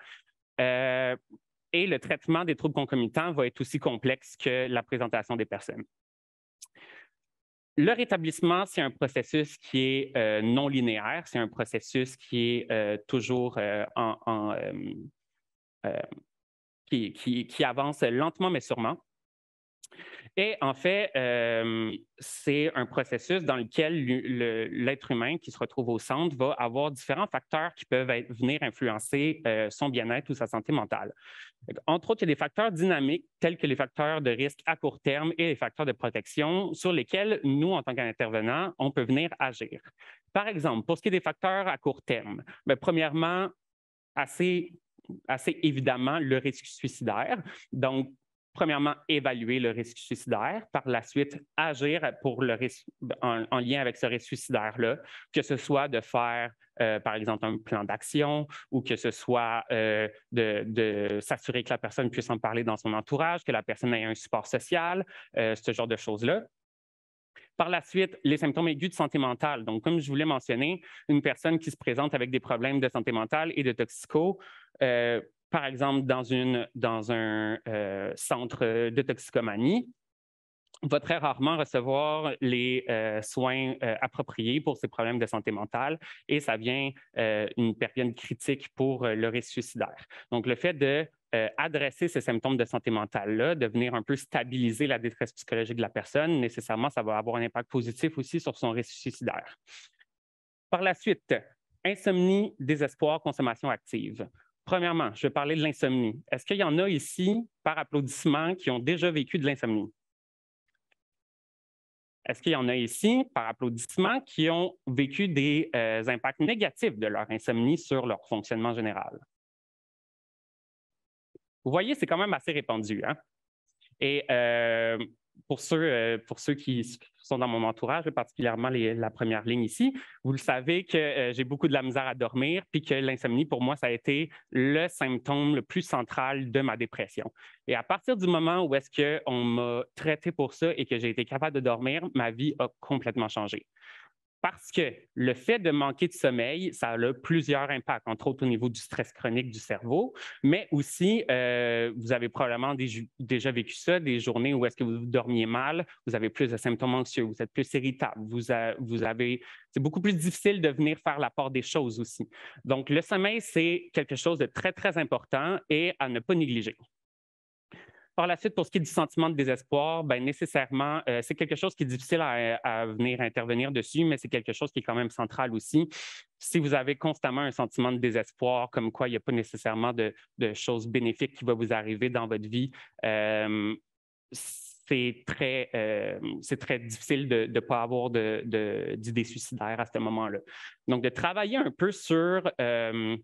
Et le traitement des troubles concomitants va être aussi complexe que la présentation des personnes. Le rétablissement, c'est un processus qui est non linéaire. C'est un processus qui est toujours qui avance lentement mais sûrement. Et en fait, c'est un processus dans lequel l'être humain qui se retrouve au centre va avoir différents facteurs qui peuvent venir influencer son bien-être ou sa santé mentale. Entre autres, il y a des facteurs dynamiques tels que les facteurs de risque à court terme et les facteurs de protection sur lesquels nous, en tant qu'intervenants, on peut venir agir. Par exemple, pour ce qui est des facteurs à court terme, premièrement, assez évidemment, le risque suicidaire. Donc, premièrement, évaluer le risque suicidaire. Par la suite, agir pour le risque en lien avec ce risque suicidaire-là, que ce soit de faire, par exemple, un plan d'action ou que ce soit de s'assurer que la personne puisse en parler dans son entourage, que la personne ait un support social, ce genre de choses-là. Par la suite, les symptômes aigus de santé mentale. Donc, comme je vous l'ai mentionné, une personne qui se présente avec des problèmes de santé mentale et de toxico, par exemple, dans un centre de toxicomanie, va très rarement recevoir les soins appropriés pour ces problèmes de santé mentale et ça vient une période critique pour le risque suicidaire. Donc, le fait d'adresser ces symptômes de santé mentale-là, de venir un peu stabiliser la détresse psychologique de la personne, nécessairement, ça va avoir un impact positif aussi sur son risque suicidaire. Par la suite, insomnie, désespoir, consommation active. Premièrement, je vais parler de l'insomnie. Est-ce qu'il y en a ici, par applaudissement, qui ont déjà vécu de l'insomnie? Est-ce qu'il y en a ici, par applaudissement, qui ont vécu des impacts négatifs de leur insomnie sur leur fonctionnement général? Vous voyez, c'est quand même assez répandu, hein? Et pour ceux qui sont dans mon entourage, particulièrement la première ligne ici, vous le savez que j'ai beaucoup de la misère à dormir, puis que l'insomnie, pour moi, ça a été le symptôme le plus central de ma dépression. Et à partir du moment où est-ce qu'on m'a traité pour ça et que j'ai été capable de dormir, ma vie a complètement changé. Parce que le fait de manquer de sommeil, ça a plusieurs impacts, entre autres au niveau du stress chronique du cerveau, mais aussi, vous avez probablement déjà vécu ça, des journées où est-ce que vous dormiez mal, vous avez plus de symptômes anxieux, vous êtes plus irritable, c'est beaucoup plus difficile de venir faire la part des choses aussi. Donc, le sommeil, c'est quelque chose de très, très important et à ne pas négliger. Par la suite, pour ce qui est du sentiment de désespoir, nécessairement, c'est quelque chose qui est difficile à venir intervenir dessus, mais c'est quelque chose qui est quand même central aussi. Si vous avez constamment un sentiment de désespoir, comme quoi il n'y a pas nécessairement de choses bénéfiques qui vont vous arriver dans votre vie, c'est très difficile de ne pas avoir d'idées suicidaires à ce moment-là. Donc, de travailler un peu sur ce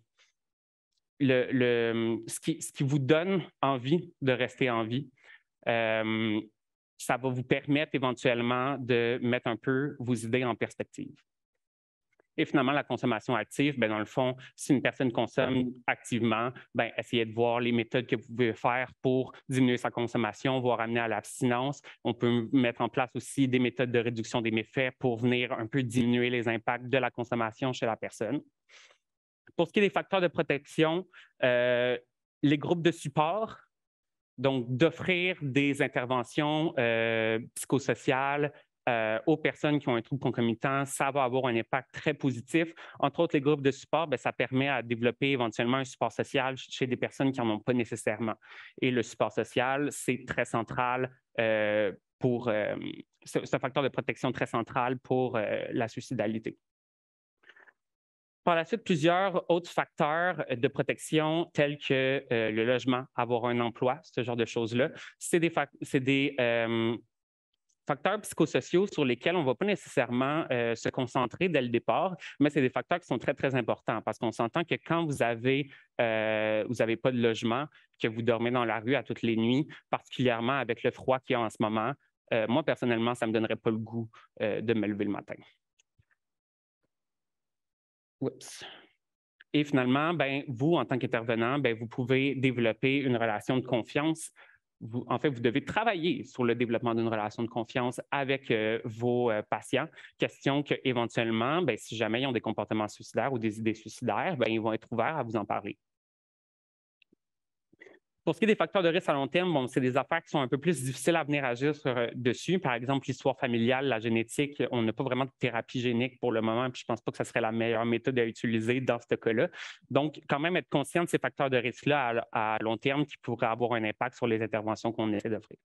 qui vous donne envie de rester en vie. Ça va vous permettre éventuellement de mettre un peu vos idées en perspective. Et finalement, la consommation active, bien, dans le fond, si une personne consomme activement, bien, essayez de voir les méthodes que vous pouvez faire pour diminuer sa consommation, voire amener à l'abstinence. On peut mettre en place aussi des méthodes de réduction des méfaits pour venir un peu diminuer les impacts de la consommation chez la personne. Pour ce qui est des facteurs de protection, les groupes de support, donc d'offrir des interventions psychosociales aux personnes qui ont un trouble concomitant, ça va avoir un impact très positif. Entre autres, les groupes de support, bien, ça permet à développer éventuellement un support social chez des personnes qui n'en ont pas nécessairement. Et le support social, c'est très central c'est un facteur de protection très central pour la suicidalité. Par la suite, plusieurs autres facteurs de protection tels que le logement, avoir un emploi, ce genre de choses-là, c'est des facteurs psychosociaux sur lesquels on ne va pas nécessairement se concentrer dès le départ, mais c'est des facteurs qui sont très, très importants parce qu'on s'entend que quand vous avez pas de logement, que vous dormez dans la rue à toutes les nuits, particulièrement avec le froid qu'il y a en ce moment, moi, personnellement, ça ne me donnerait pas le goût de me lever le matin. Oups. Et finalement, ben, vous, en tant qu'intervenant, ben, vous pouvez développer une relation de confiance. Vous devez travailler sur le développement d'une relation de confiance avec vos patients. Question qu'éventuellement, ben, si jamais ils ont des comportements suicidaires ou des idées suicidaires, ben, ils vont être ouverts à vous en parler. Pour ce qui est des facteurs de risque à long terme, bon, c'est des affaires qui sont un peu plus difficiles à venir agir dessus. Par exemple, l'histoire familiale, la génétique, on n'a pas vraiment de thérapie génique pour le moment, puis je ne pense pas que ce serait la meilleure méthode à utiliser dans ce cas-là. Donc, quand même être conscient de ces facteurs de risque-là à long terme qui pourraient avoir un impact sur les interventions qu'on essaie d'offrir.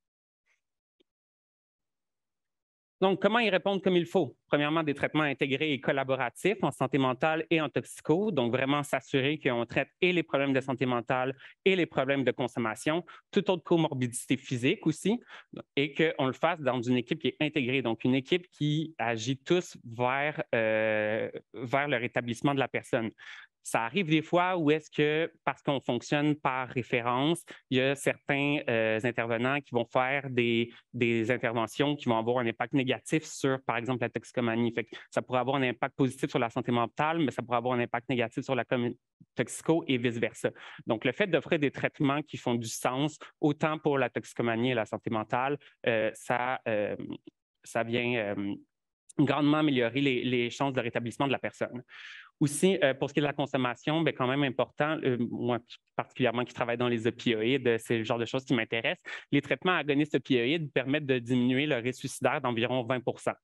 Donc, comment y répondre comme il faut? Premièrement, des traitements intégrés et collaboratifs en santé mentale et en toxico. Donc, vraiment s'assurer qu'on traite et les problèmes de santé mentale et les problèmes de consommation, toute autre comorbidité physique aussi, et qu'on le fasse dans une équipe qui est intégrée. Donc, une équipe qui agit tous vers le rétablissement de la personne. Ça arrive des fois où est-ce que, parce qu'on fonctionne par référence, il y a certains intervenants qui vont faire des interventions qui vont avoir un impact négatif sur, par exemple, la toxicomanie. Fait que ça pourrait avoir un impact positif sur la santé mentale, mais ça pourrait avoir un impact négatif sur la toxico et vice-versa. Donc, le fait d'offrir des traitements qui font du sens, autant pour la toxicomanie et la santé mentale, ça vient grandement améliorer les chances de rétablissement de la personne. Aussi, pour ce qui est de la consommation, bien, quand même important, moi particulièrement qui travaille dans les opioïdes, c'est le genre de choses qui m'intéressent. Les traitements agonistes opioïdes permettent de diminuer le risque suicidaire d'environ 20 %.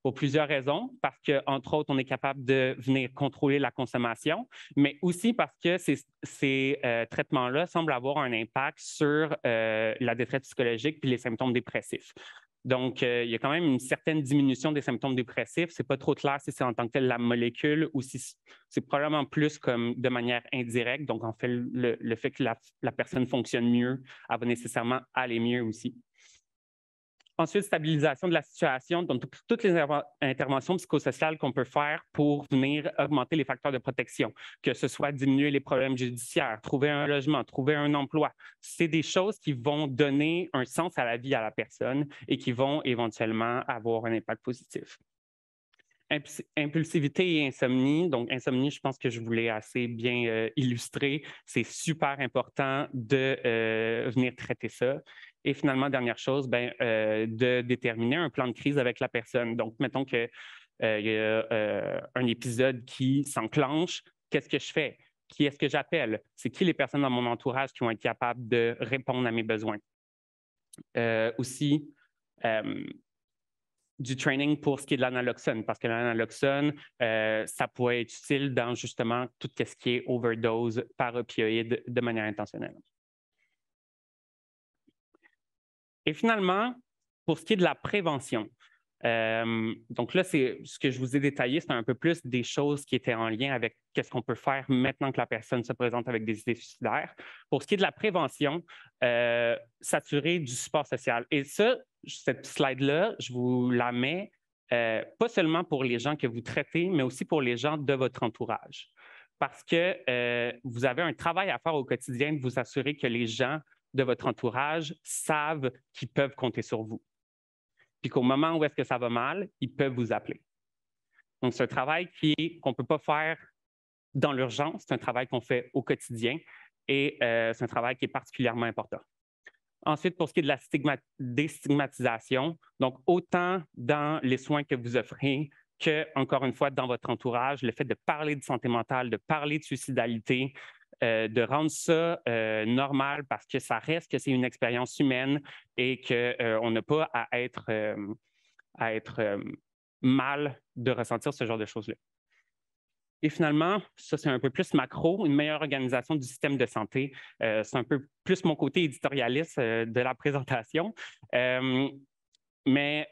Pour plusieurs raisons, parce qu'entre autres, on est capable de venir contrôler la consommation, mais aussi parce que ces traitements-là semblent avoir un impact sur la détresse psychologique puis les symptômes dépressifs. Donc, il y a quand même une certaine diminution des symptômes dépressifs. Ce n'est pas trop clair si c'est en tant que tel la molécule ou si c'est probablement plus comme de manière indirecte. Donc, en fait, le fait que la personne fonctionne mieux, elle va nécessairement aller mieux aussi. Ensuite, stabilisation de la situation, donc toutes les interventions psychosociales qu'on peut faire pour venir augmenter les facteurs de protection, que ce soit diminuer les problèmes judiciaires, trouver un logement, trouver un emploi. C'est des choses qui vont donner un sens à la vie à la personne et qui vont éventuellement avoir un impact positif. Impulsivité et insomnie. Donc, insomnie, je pense que je vous l'ai assez bien illustré. C'est super important de venir traiter ça. Et finalement, dernière chose, de déterminer un plan de crise avec la personne. Donc, mettons qu'il y a un épisode qui s'enclenche. Qu'est-ce que je fais? Qui est-ce que j'appelle? C'est qui les personnes dans mon entourage qui vont être capables de répondre à mes besoins? Aussi, du training pour ce qui est de l'analoxone, parce que l'analoxone, ça pourrait être utile dans justement tout ce qui est overdose par opioïde de manière intentionnelle. Et finalement, pour ce qui est de la prévention, donc là, c'est ce que je vous ai détaillé, c'est un peu plus des choses qui étaient en lien avec qu'est-ce qu'on peut faire maintenant que la personne se présente avec des idées suicidaires. Pour ce qui est de la prévention, s'assurer du support social. Et ça, cette slide-là, je vous la mets pas seulement pour les gens que vous traitez, mais aussi pour les gens de votre entourage. Parce que vous avez un travail à faire au quotidien de vous assurer que les gens de votre entourage savent qu'ils peuvent compter sur vous. Puis qu'au moment où est-ce que ça va mal, ils peuvent vous appeler. Donc, c'est un travail qu'on ne peut pas faire dans l'urgence, c'est un travail qu'on fait au quotidien et c'est un travail qui est particulièrement important. Ensuite, pour ce qui est de la déstigmatisation, donc autant dans les soins que vous offrez que, encore une fois, dans votre entourage, le fait de parler de santé mentale, de parler de suicidalité, de rendre ça normal parce que ça reste que c'est une expérience humaine et qu'on n'a pas à être mal de ressentir ce genre de choses-là. Et finalement, ça c'est un peu plus macro, une meilleure organisation du système de santé. C'est un peu plus mon côté éditorialiste de la présentation. Mais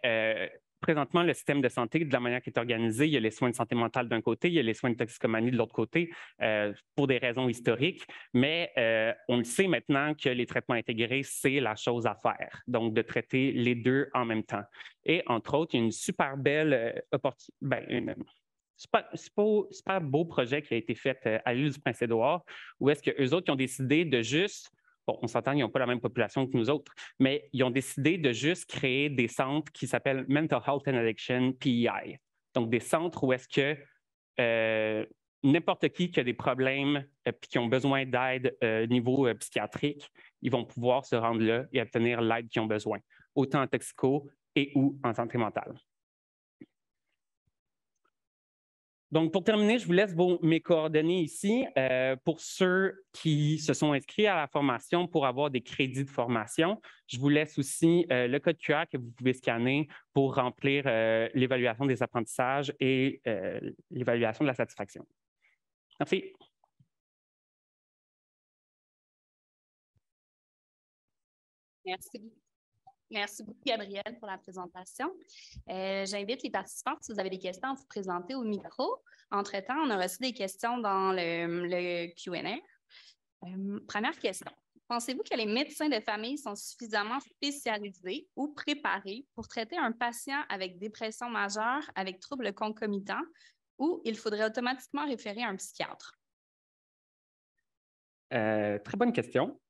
présentement, le système de santé, de la manière qu'il est organisé, il y a les soins de santé mentale d'un côté, il y a les soins de toxicomanie de l'autre côté, pour des raisons historiques. Mais on le sait maintenant que les traitements intégrés, c'est la chose à faire. Donc, de traiter les deux en même temps. Et entre autres, il y a une super belle opportunité, super beau projet qui a été fait à l'île du Prince-Édouard, où est-ce qu'eux autres ils ont décidé de juste, bon, on s'entend, ils n'ont pas la même population que nous autres, mais ils ont décidé de juste créer des centres qui s'appellent Mental Health and Addiction, PEI. Donc, des centres où est-ce que n'importe qui a des problèmes et qui ont besoin d'aide niveau psychiatrique, ils vont pouvoir se rendre là et obtenir l'aide qu'ils ont besoin, autant en toxico et ou en santé mentale. Donc, pour terminer, je vous laisse mes coordonnées ici pour ceux qui se sont inscrits à la formation pour avoir des crédits de formation. Je vous laisse aussi le code QR que vous pouvez scanner pour remplir l'évaluation des apprentissages et l'évaluation de la satisfaction. Merci. Merci. Merci beaucoup, Gabrielle, pour la présentation. J'invite les participants, si vous avez des questions, à vous présenter au micro. Entre-temps, on a reçu des questions dans le Q&A. Première question. Pensez-vous que les médecins de famille sont suffisamment spécialisés ou préparés pour traiter un patient avec dépression majeure, avec troubles concomitants, ou il faudrait automatiquement référer à un psychiatre? Très bonne question.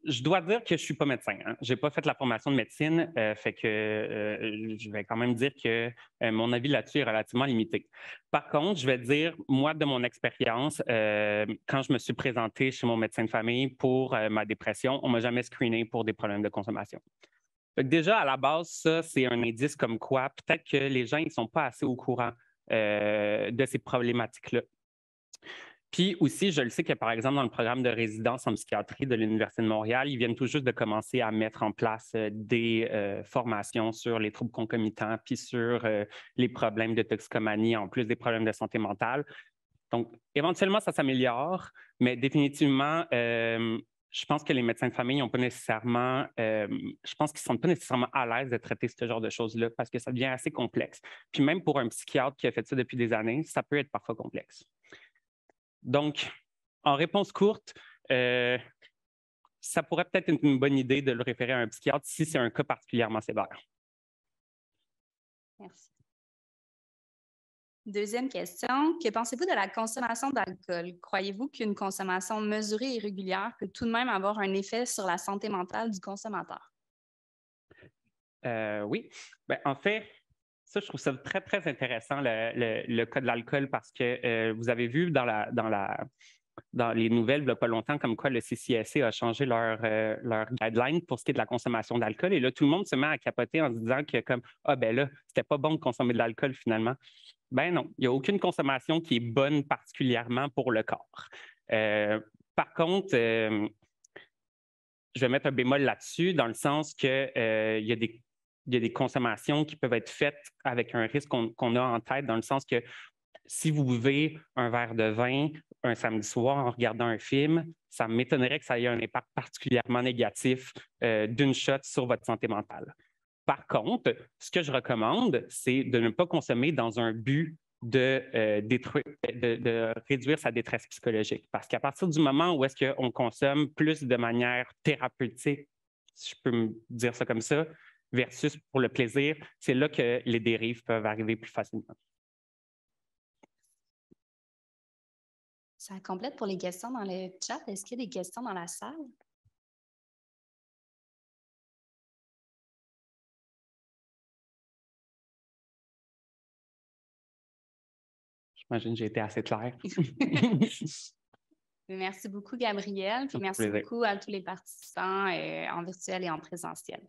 Je dois dire que je ne suis pas médecin. Hein. Je n'ai pas fait la formation de médecine, fait que je vais quand même dire que mon avis là-dessus est relativement limité. Par contre, je vais dire, moi, de mon expérience, quand je me suis présenté chez mon médecin de famille pour ma dépression, on ne m'a jamais screené pour des problèmes de consommation. Fait que déjà, à la base, ça, c'est un indice comme quoi peut-être que les gens ne sont pas assez au courant de ces problématiques-là. Puis aussi, je le sais que, par exemple, dans le programme de résidence en psychiatrie de l'Université de Montréal, ils viennent tout juste de commencer à mettre en place des formations sur les troubles concomitants puis sur les problèmes de toxicomanie, en plus des problèmes de santé mentale. Donc, éventuellement, ça s'améliore, mais définitivement, je pense que les médecins de famille n'ont pas nécessairement, je pense qu'ils ne sont pas nécessairement à l'aise de traiter ce genre de choses-là parce que ça devient assez complexe. Puis même pour un psychiatre qui a fait ça depuis des années, ça peut être parfois complexe. Donc, en réponse courte, ça pourrait peut-être être une bonne idée de le référer à un psychiatre si c'est un cas particulièrement sévère. Merci. Deuxième question. Que pensez-vous de la consommation d'alcool? Croyez-vous qu'une consommation mesurée et régulière peut tout de même avoir un effet sur la santé mentale du consommateur? Oui. Bien, en fait, ça, je trouve ça très, très intéressant, le cas de l'alcool, parce que vous avez vu dans les nouvelles, il n'y a pas longtemps, comme quoi le CCSC a changé leur guideline pour ce qui est de la consommation d'alcool. Et là, tout le monde se met à capoter en se disant que comme « Ah, ben là, c'était pas bon de consommer de l'alcool finalement. » Ben non, il n'y a aucune consommation qui est bonne particulièrement pour le corps. Par contre, je vais mettre un bémol là-dessus, dans le sens qu'il y a des consommations qui peuvent être faites avec un risque qu'on a en tête, dans le sens que si vous buvez un verre de vin un samedi soir en regardant un film, ça m'étonnerait que ça ait un impact particulièrement négatif d'une shot sur votre santé mentale. Par contre, ce que je recommande, c'est de ne pas consommer dans un but de réduire sa détresse psychologique. Parce qu'à partir du moment où est-ce qu'on consomme plus de manière thérapeutique, si je peux me dire ça comme ça, versus pour le plaisir, c'est là que les dérives peuvent arriver plus facilement. Ça complète pour les questions dans le chat. Est-ce qu'il y a des questions dans la salle? J'imagine que j'ai été assez clair. Merci beaucoup, Gabrielle. Puis merci beaucoup à tous les participants en virtuel et en présentiel.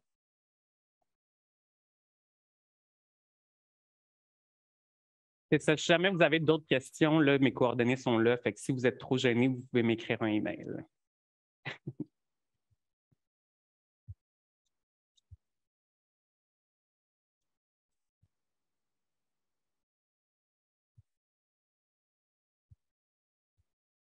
C'est ça. Si jamais vous avez d'autres questions, là, mes coordonnées sont là. Fait que si vous êtes trop gêné, vous pouvez m'écrire un email.